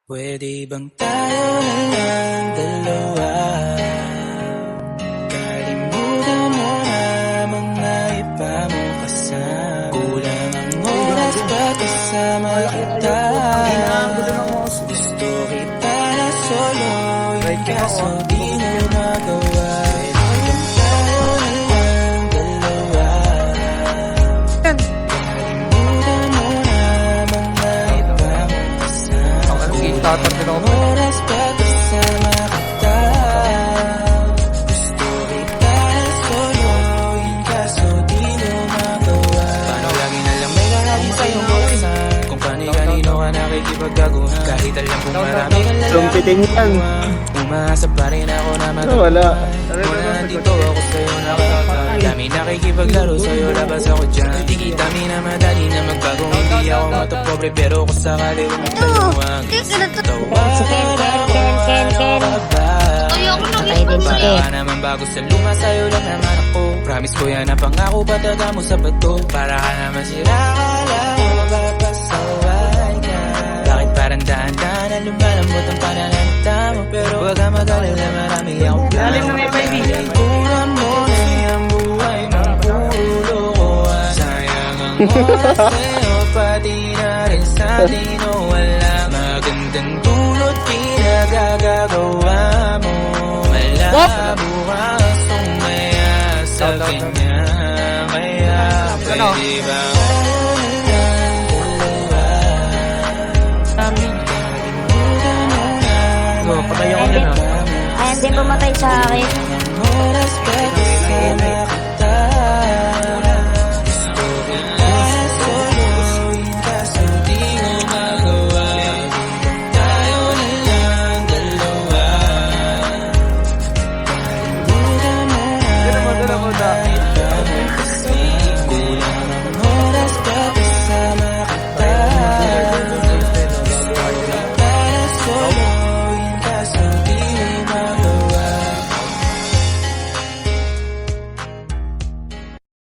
Pwede bang tayo na lang dalawa? Kalimutan mo na mga iba mo kasama. Kulang ang oras pa kasama kita. Gusto kita na solo, kaso di mo magawa. Pwede bang tayo na lang dalawa? Kalimutan mo na mga iba mo kasama. Oras pa kasama kita. Gusto kita na soloin, kaso di mo magawa. Paano lagi na lang may lalaki sa'yong buksan? Kung kani-kanino ka nakikipagkaguhan, kahit alam kong marami kang Lumpitin yan. umaasa pa rin ako na Wala. muna nandito ako sa'yo nakakakal. Dami nakikipaglaro sa'yo, labas ako dyan. Di kita minamadali na magbago. Hindi ako matapobre pero kung sakali huwag mong dalawang para ka naman bago sa luma, sa'yo lang naman ako. Promise ko yan na pangako, pataga mo sa bato. Para ka naman sila, akala ko mapapasaway ka. Bakit parang dahan-dahan na lumalambot ang pananalita mo? Pero wag ka mag-alala, marami akong plano. Kulang mo na yung buhay ng puro lokohan. Sayang ang oras sa'yo, pati na rin sa atin o wala. Magandang dulot, pinagagagawa mo. Malabo ka, sumaya sa kanya. Kaya pwede ba Ay, hindi pumatay sa akin. oras